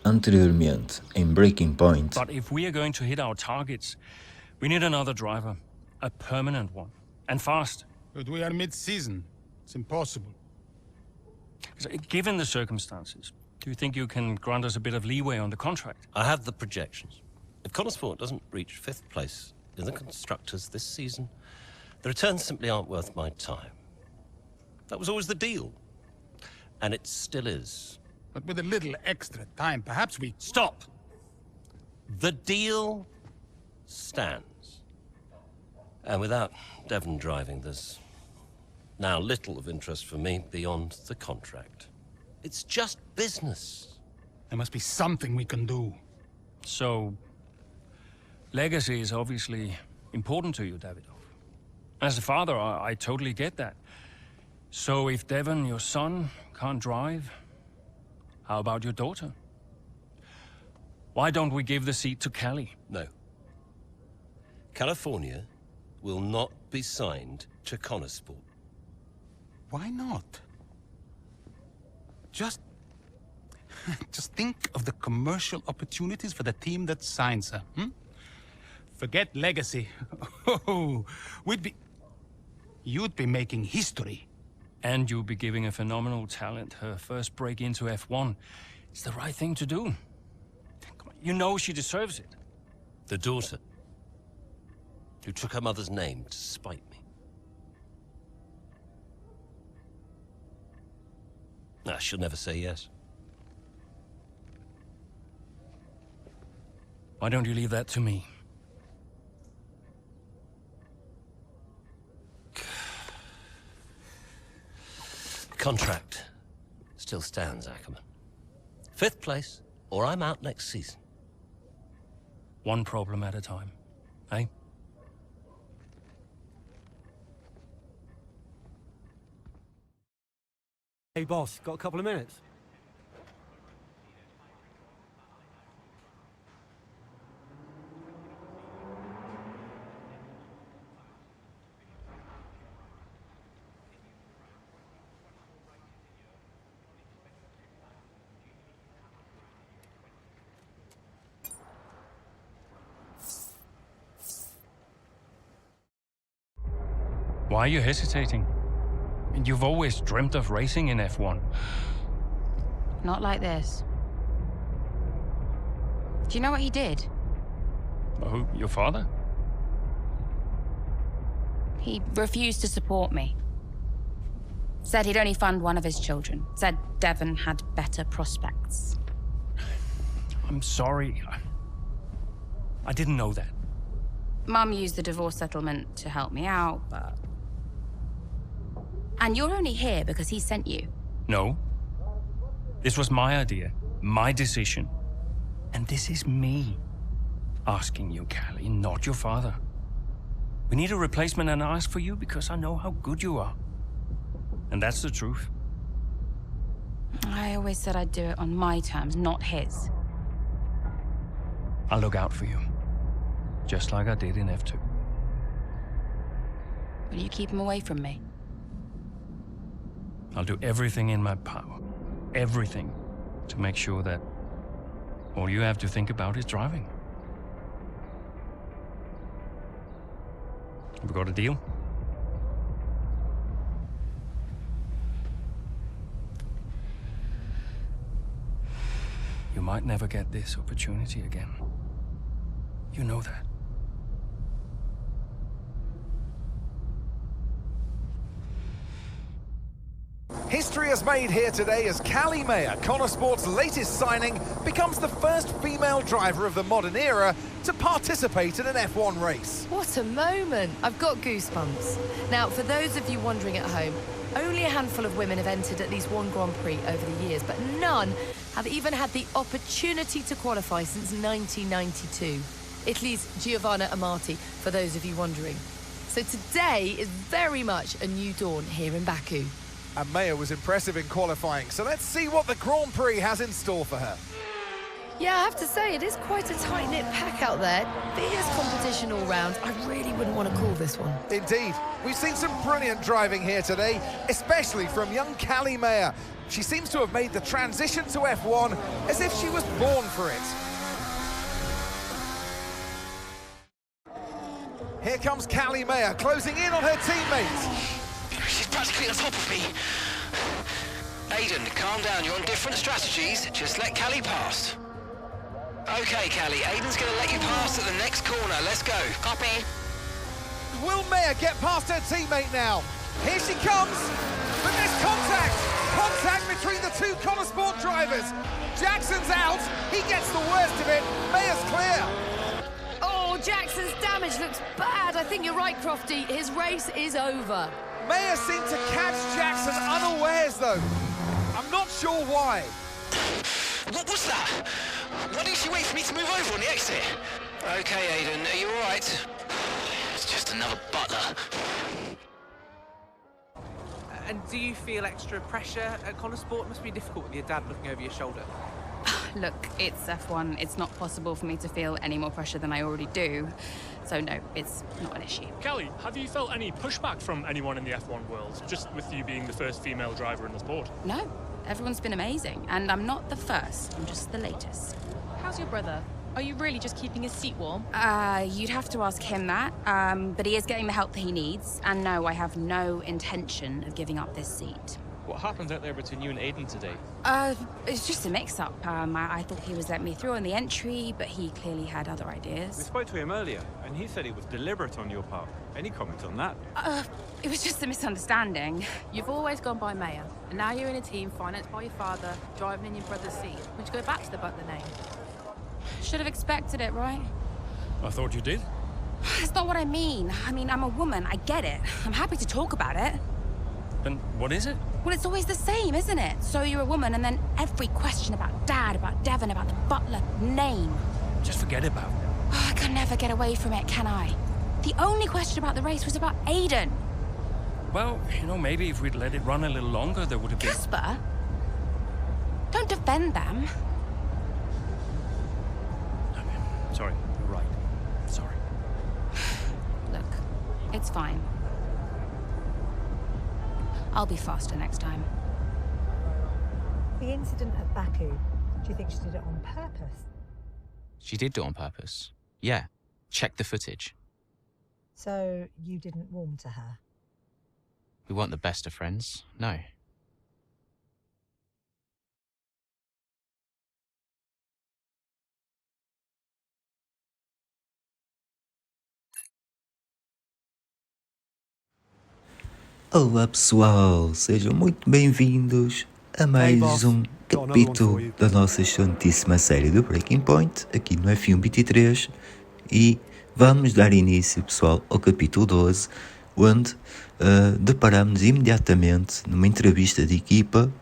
Anteriormente, em Breaking Point. But if we are going to hit our targets, we need another driver. A permanent one. And fast. But we are mid-season. It's impossible. Given the circumstances, do you think you can grant us a bit of leeway on the contract? I have the projections. If Connorsport doesn't reach 5th place in the Constructors this season, the returns simply aren't worth my time. That was always the deal. And it still is. But with a little extra time, perhaps we... Stop! The deal stands. And without Devon driving, there's now little of interest for me beyond the contract. It's just business. There must be something we can do. So, legacy is obviously important to you, Davidov. As a father, I totally get that. So if Devon, your son, can't drive, how about your daughter? Why don't we give the seat to Callie? No. California will not be signed to Connorsport. Why not? Just think of the commercial opportunities for the team that signs her, Forget legacy. Oh, you'd be making history. And you'll be giving a phenomenal talent her first break into F1. It's the right thing to do. Come on, you know she deserves it. The daughter, who took her mother's name to spite me. Nah, she'll never say yes. Why don't you leave that to me? Contract still stands, Ackerman. 5th place, or I'm out next season. One problem at a time, eh? Hey boss, got a couple of minutes? Why are you hesitating? You've always dreamt of racing in F1. Not like this. Do you know what he did? Oh, your father? He refused to support me. Said he'd only fund one of his children. Said Devon had better prospects. I'm sorry. I didn't know that. Mum used the divorce settlement to help me out, but... And you're only here because he sent you. No. This was my idea, my decision. And this is me asking you, Callie, not your father. We need a replacement and I ask for you because I know how good you are. And that's the truth. I always said I'd do it on my terms, not his. I'll look out for you. Just like I did in F2. Will you keep him away from me? I'll do everything in my power, everything, to make sure that all you have to think about is driving. Have we got a deal? You might never get this opportunity again. You know that. History is made here today as Callie Mayer, Connorsport's latest signing, becomes the first female driver of the modern era to participate in an F1 race. What a moment! I've got goosebumps. Now, for those of you wondering at home, only a handful of women have entered at least one Grand Prix over the years, but none have even had the opportunity to qualify since 1992. Italy's Giovanna Amati, for those of you wondering. So today is very much a new dawn here in Baku. And Mayer was impressive in qualifying, so let's see what the Grand Prix has in store for her. Yeah, I have to say, it is quite a tight-knit pack out there. Fierce competition all round. I really wouldn't want to call this one. Indeed. We've seen some brilliant driving here today, especially from young Callie Mayer. She seems to have made the transition to F1 as if she was born for it. Here comes Callie Mayer, closing in on her teammates. She's practically on top of me. Aiden, calm down. You're on different strategies. Just let Callie pass. Okay, Callie. Aiden's going to let you pass at the next corner. Let's go. Copy. Will Mayer get past her teammate now? Here she comes. But there's contact. Contact between the two Connor Sport drivers. Jackson's out. He gets the worst of it. Mayer's clear. Oh, Jackson's damage looks bad. I think you're right, Crofty. His race is over. Mayer seemed to catch Jackson unawares, though. I'm not sure why. What was that? Why didn't she wait for me to move over on the exit? Okay, Aiden. Are you all right? It's just another butler. And do you feel extra pressure at Connor Sport? It must be difficult with your dad looking over your shoulder. Look, it's F1. It's not possible for me to feel any more pressure than I already do. So no, it's not an issue. Callie, have you felt any pushback from anyone in the F1 world, just with you being the first female driver in the sport? No, everyone's been amazing. And I'm not the first, I'm just the latest. How's your brother? Are you really just keeping his seat warm? You'd have to ask him that. But he is getting the help that he needs. And no, I have no intention of giving up this seat. What happened out there between you and Aiden today? It's just a mix-up. I thought he was letting me through on the entry, but he clearly had other ideas. We spoke to him earlier, and he said it was deliberate on your part. Any comment on that? It was just a misunderstanding. You've always gone by Mayer, and now you're in a team financed by your father, driving in your brother's seat. Would you go back to the butler name? Should have expected it, right? I thought you did. That's not what I mean. I mean, I'm a woman, I get it. I'm happy to talk about it. Then what is it? Well, it's always the same, isn't it? So you're a woman, and then every question about Dad, about Devon, about the butler name. Just forget about it. Oh, I can never get away from it, can I? The only question about the race was about Aiden. Well, you know, maybe if we'd let it run a little longer, there would have been... Casper? Don't defend them. Sorry, you're right. Sorry. Look, it's fine. I'll be faster next time. The incident at Baku, do you think she did it on purpose? She did do it on purpose. Yeah. Check the footage. So you didn't warm to her? We weren't the best of friends, no. Olá pessoal, sejam muito bem-vindos a mais um capítulo da nossa excelentíssima série do Breaking Point, aqui no F1 23, e vamos dar início, pessoal, ao capítulo 12, onde deparamos imediatamente numa entrevista de equipa,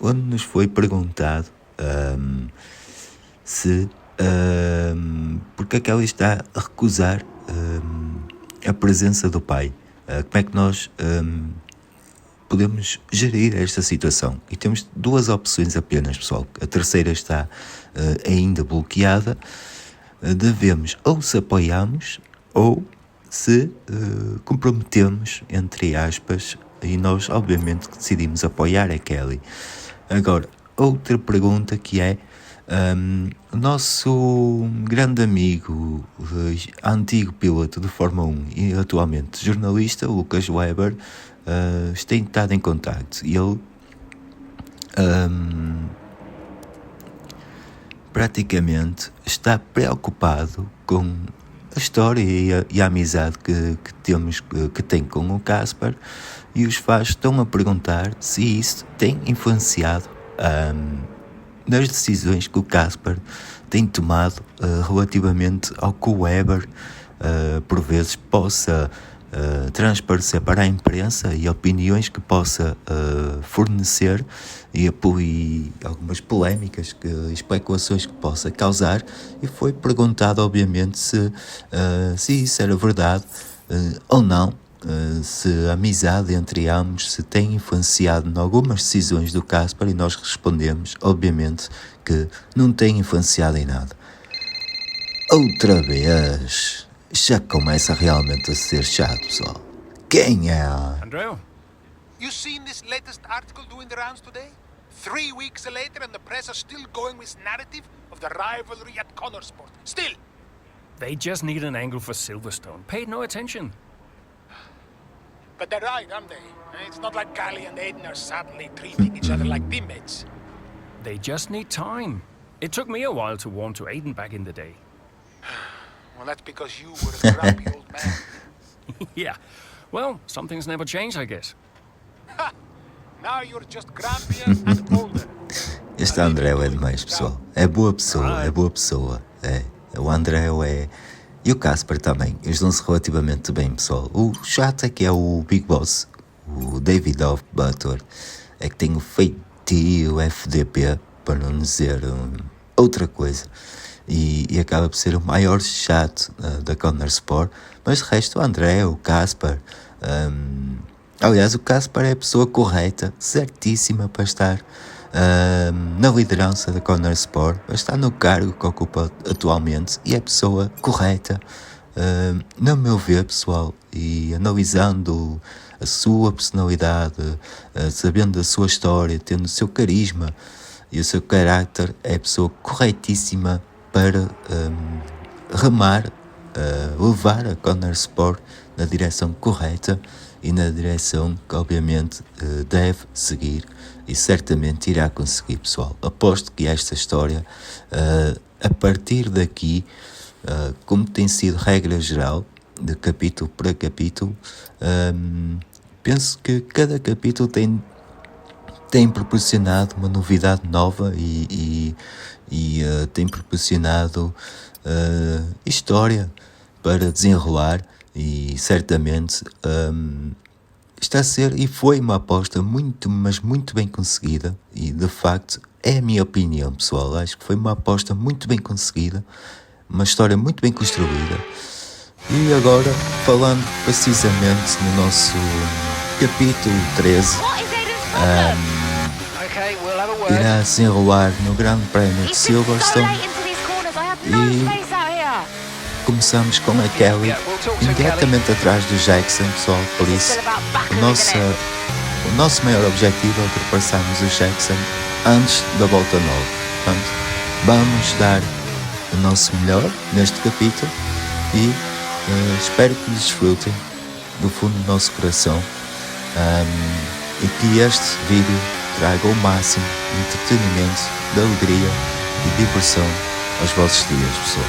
onde nos foi perguntado se porque é que ela está a recusar a presença do pai. Como é que nós podemos gerir esta situação? E temos duas opções apenas, pessoal. A terceira está ainda bloqueada. Devemos ou se apoiamos ou se comprometemos, entre aspas, e nós obviamente decidimos apoiar a Callie. Agora, outra pergunta que é: o nosso grande amigo, antigo piloto de Fórmula 1 e atualmente jornalista, Lucas Weber, tem estado em contacto e ele praticamente está preocupado com a história e a amizade que tem com o Casper, e os fãs estão a perguntar se isso tem influenciado nas decisões que o Casper tem tomado relativamente ao que o Weber por vezes possa transparecer para a imprensa e opiniões que possa fornecer e algumas polémicas, especulações que possa causar. E foi perguntado obviamente se isso era verdade ou não, se a amizade entre ambos se tem influenciado em algumas decisões do Casper, e nós respondemos, obviamente, que não tem influenciado em nada. Outra vez, já começa realmente a ser chato, pessoal. Quem é? Andreu? You seen this latest article doing the rounds today? 3 weeks later and the press are still going with narrative of the rivalry at Connorsport. Still! They just need an angle for Silverstone. Paid no attention. But they're right, aren't they? It's not like Callie and Aiden are suddenly treating each other like teammates. They just need time. It took me a while to warm to Aiden back in the day. Well, that's because you were a grumpy old man. Yeah. Well, some things never change, I guess. Ha! Now you're just grumpier and older. Este Andréu é demais, pessoal. É boa pessoa, é boa pessoa. É. O Andréu é... E o Casper também. Eles dão-se relativamente bem, pessoal. O chato é que é o Big Boss, o David Butler, é que tem o feitio FDP, para não dizer outra coisa. E acaba por ser o maior chato da Connorsport. Mas de resto, o André, o Casper... aliás, o Casper é a pessoa correta, certíssima para estar na liderança da Connorsport, para estar no cargo que ocupa atualmente, e é a pessoa correta, no meu ver, pessoal. E analisando a sua personalidade, sabendo da sua história, tendo o seu carisma e o seu caráter, é a pessoa corretíssima para remar, levar a Connorsport na direção correta e na direção que obviamente deve seguir, e certamente irá conseguir, pessoal. Aposto que esta história, a partir daqui, como tem sido regra geral, de capítulo para capítulo, penso que cada capítulo tem proporcionado uma novidade nova e tem proporcionado história para desenrolar, e certamente está a ser e foi uma aposta muito, mas muito bem conseguida, e de facto é a minha opinião, pessoal. Acho que foi uma aposta muito bem conseguida, uma história muito bem construída. E agora, falando precisamente no nosso capítulo 13, irá se enrolar no Grande Prémio de Silverstone, e começamos com a Callie imediatamente atrás do Jackson, pessoal. Por isso, o nosso maior objetivo é ultrapassarmos o Jackson antes da volta 9. Portanto, vamos dar o nosso melhor neste capítulo, e espero que desfrutem do fundo do nosso coração, e que este vídeo traga o máximo de entretenimento, de alegria e diversão aos vossos dias, pessoal.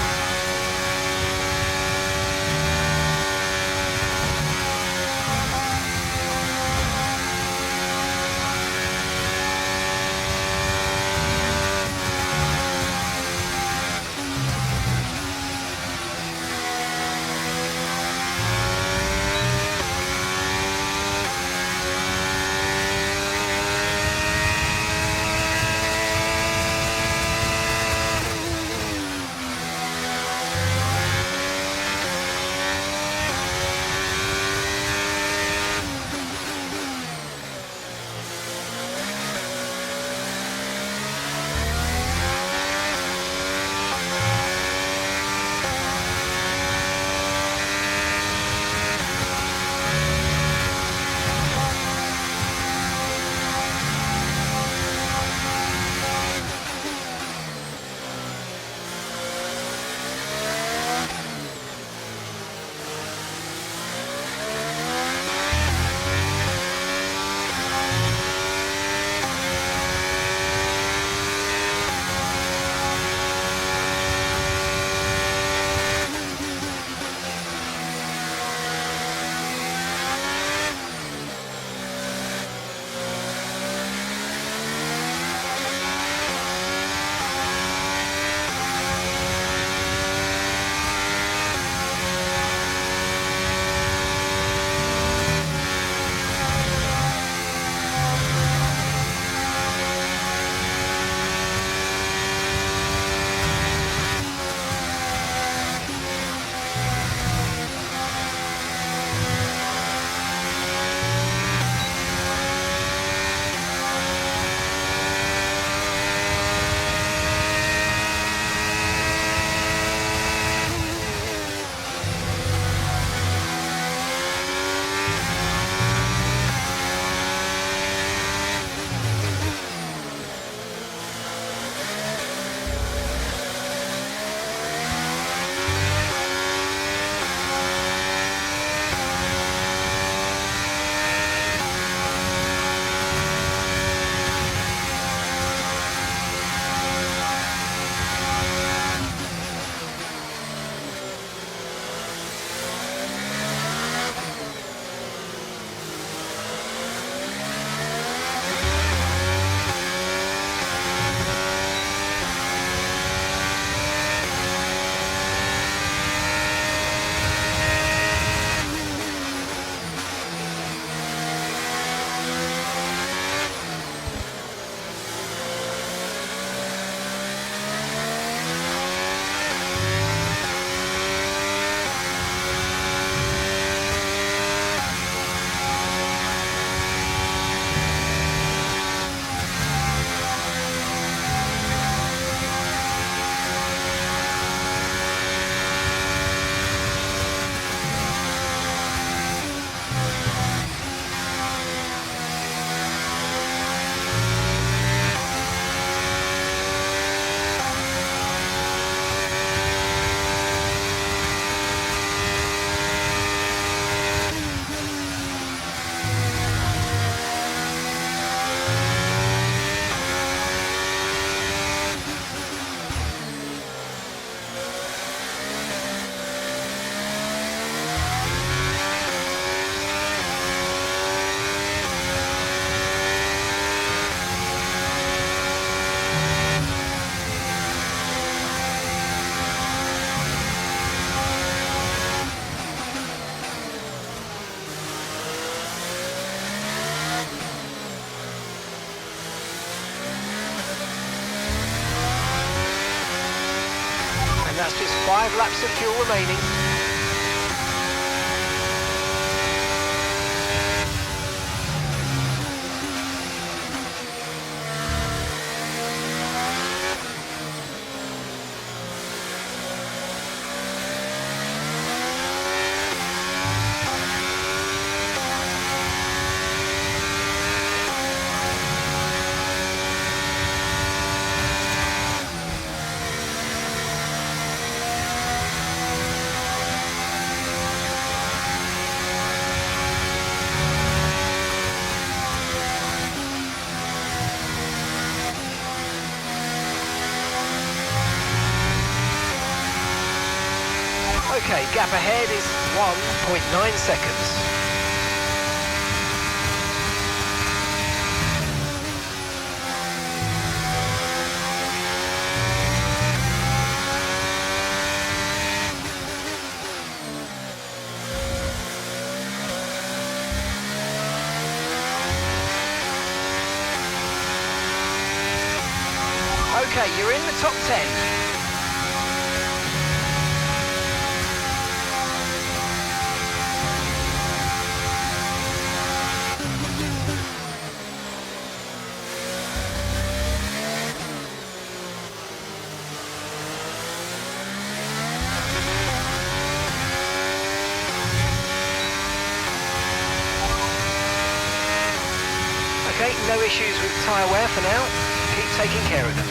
that's just 5 laps of fuel remaining. Okay, gap ahead is 1.9 seconds. Okay, you're in the top 10. Okay, no issues with tyre wear for now. Keep taking care of them.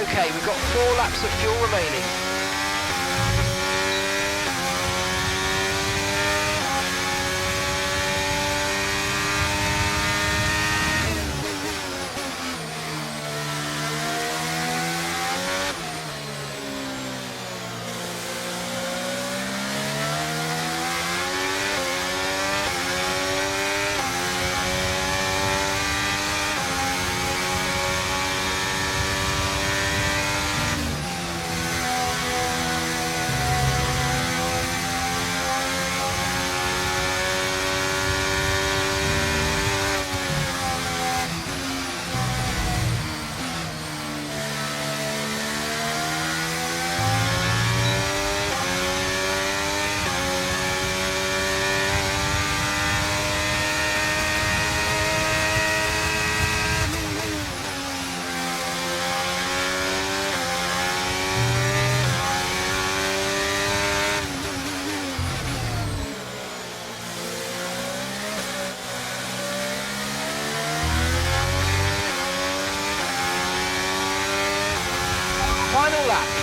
Okay, we've got 4 laps of fuel remaining.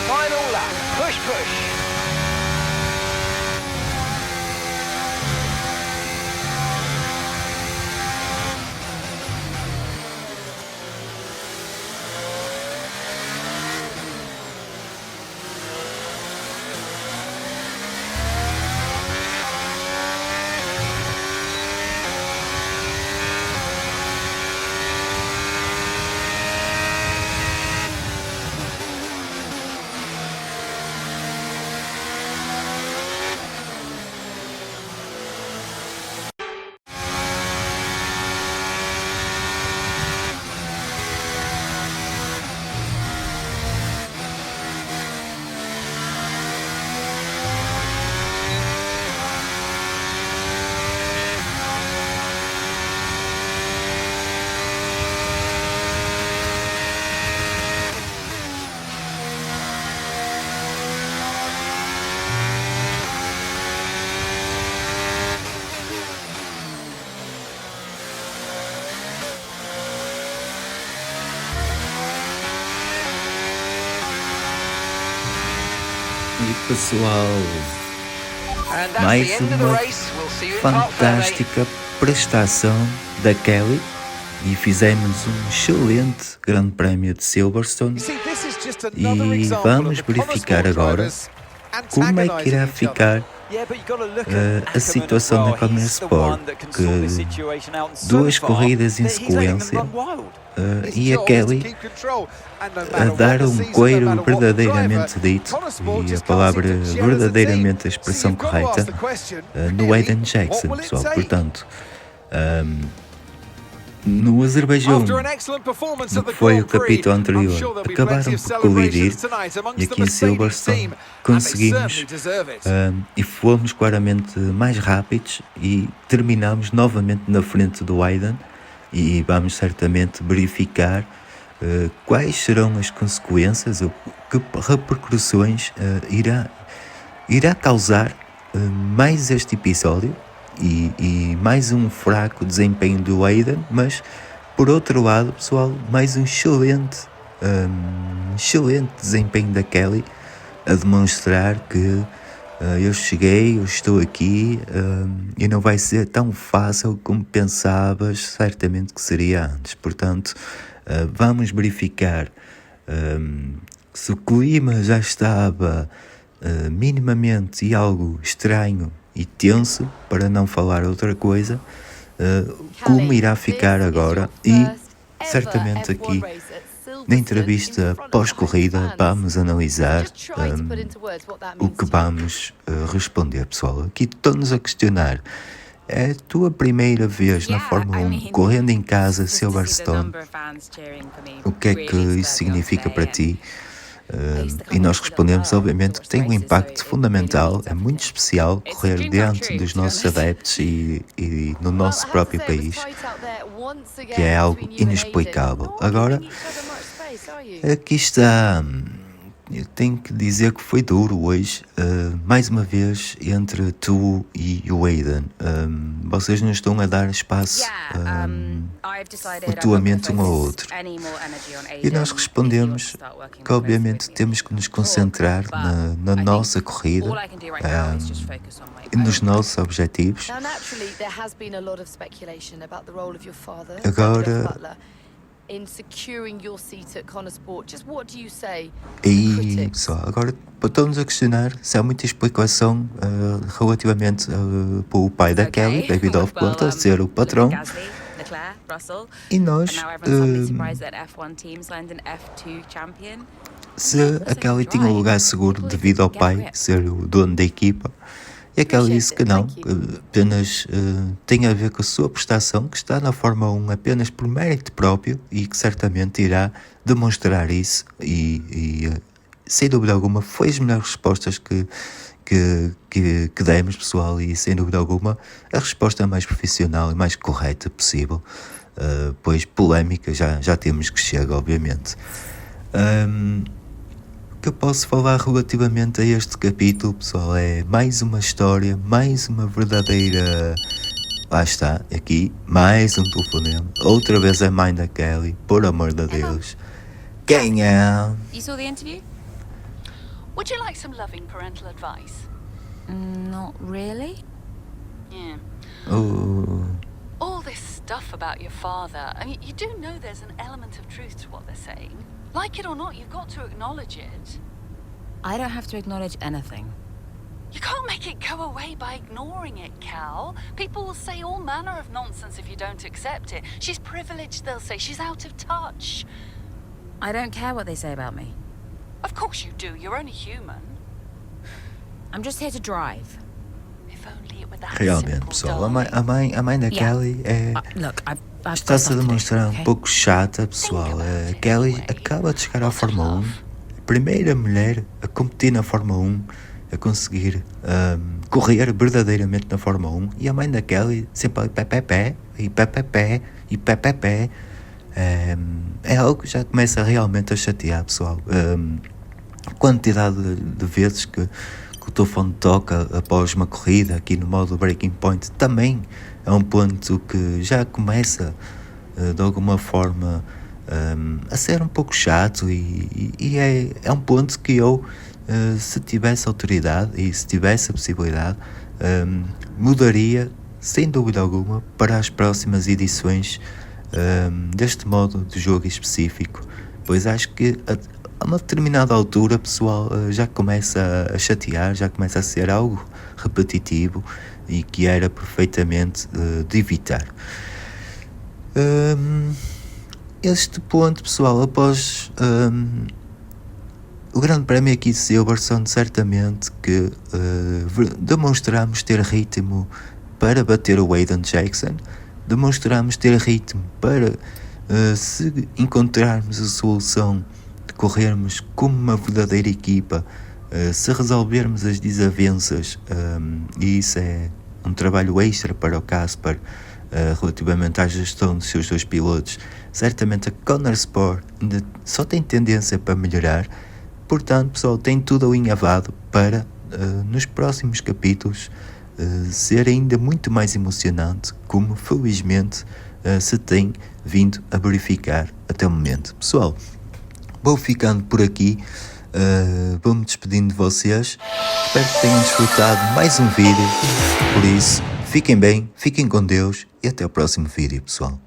Final lap, push, push. pessoal, mais uma fantástica prestação da Callie e fizemos um excelente grande prémio de Silverstone e vamos verificar agora como é que irá ficar a situação na COMEÇA Sport, que 2 corridas em sequência e a Callie a dar um coiro verdadeiramente dito, e a palavra verdadeiramente a expressão correta, no Aiden Jackson, pessoal. Portanto, no Azerbaijão, no que foi o capítulo anterior, acabaram por colidir e aqui em Silverstone conseguimos e fomos claramente mais rápidos e terminamos novamente na frente do Aiden, e vamos certamente verificar quais serão as consequências ou que repercussões irá causar mais este episódio e mais um fraco desempenho do Aiden, mas por outro lado, pessoal, mais um excelente desempenho da Callie a demonstrar que eu cheguei, eu estou aqui e não vai ser tão fácil como pensavas certamente que seria antes. Portanto, vamos verificar se o clima já estava minimamente e algo estranho e tenso, para não falar outra coisa, como irá ficar agora, e certamente aqui na entrevista pós-corrida vamos analisar o que vamos responder, pessoal. Aqui estão-nos a questionar: é a tua primeira vez na Fórmula 1 correndo em casa Silverstone? O que é que isso significa para ti? E nós respondemos, obviamente, que tem um impacto fundamental, é muito especial correr diante dos nossos adeptos e no nosso próprio país, que é algo inexplicável. Agora, aqui está, eu tenho que dizer que foi duro hoje, mais uma vez, entre tu e o Aiden. Vocês não estão a dar espaço mutuamente um ao outro. E nós respondemos que, obviamente, temos que nos concentrar na nossa corrida e nos nossos objetivos. Agora, e pessoal, agora estamos a questionar se há muita explicação relativamente para o pai da Callie, David Offcourt, ser o patrão. E nós, se a Callie tinha um lugar seguro devido ao pai ser o dono da equipa, e a Callie disse que não, apenas tem a ver com a sua prestação, que está na Fórmula 1 apenas por mérito próprio e que certamente irá demonstrar isso e sem dúvida alguma foi as melhores respostas que demos, pessoal, e sem dúvida alguma a resposta mais profissional e mais correta possível, pois polémica já temos que chega, obviamente. O que eu posso falar relativamente a este capítulo, pessoal, é mais uma história, mais uma verdadeira... Lá está, aqui, mais um telefonema, outra vez a mãe da Callie, por amor de Deus. Quem é? You saw the interview? Would you like some loving parental advice? Not really. Yeah. Oh. All this stuff about your father, I mean, you do know there's an element of truth to what they're saying. Like it or not, you've got to acknowledge it. I don't have to acknowledge anything. You can't make it go away by ignoring it, Cal. People will say all manner of nonsense if you don't accept it. She's privileged, they'll say. She's out of touch. I don't care what they say about me. Of course you do. You're only human. I'm just here to drive. If only it were that Realmente, simple, pessoal, darling. a mãe da Callie está-se a demonstrar um pouco chata, pessoal. A Callie acaba de chegar à Fórmula 1, a primeira mulher a competir na Fórmula 1, a conseguir correr verdadeiramente na Fórmula 1, e a mãe da Callie sempre ali pé e pé. É algo que já começa realmente a chatear, pessoal. A quantidade de vezes que o telefone toca após uma corrida aqui no modo Breaking Point também é um ponto que já começa de alguma forma a ser um pouco chato, e é um ponto que eu se tivesse autoridade e se tivesse a possibilidade, mudaria sem dúvida alguma para as próximas edições deste modo de jogo específico, pois acho que a uma determinada altura, pessoal, já começa a chatear, já começa a ser algo repetitivo e que era perfeitamente de evitar. Este ponto, pessoal, após o Grande Prémio aqui de Silverstone, certamente que demonstramos ter ritmo para bater o Aiden Jackson, demonstramos ter ritmo para, se encontrarmos a solução de corrermos como uma verdadeira equipa, se resolvermos as desavenças, e isso é um trabalho extra para o Casper, relativamente à gestão dos seus 2 pilotos, certamente a Conor Sport ainda só tem tendência para melhorar. Portanto, pessoal, tem tudo alinhavado para nos próximos capítulos ser ainda muito mais emocionante, como felizmente se tem vindo a verificar até o momento. Pessoal, vou ficando por aqui, vou-me despedindo de vocês, espero que tenham desfrutado mais um vídeo, por isso, fiquem bem, fiquem com Deus e até o próximo vídeo, pessoal.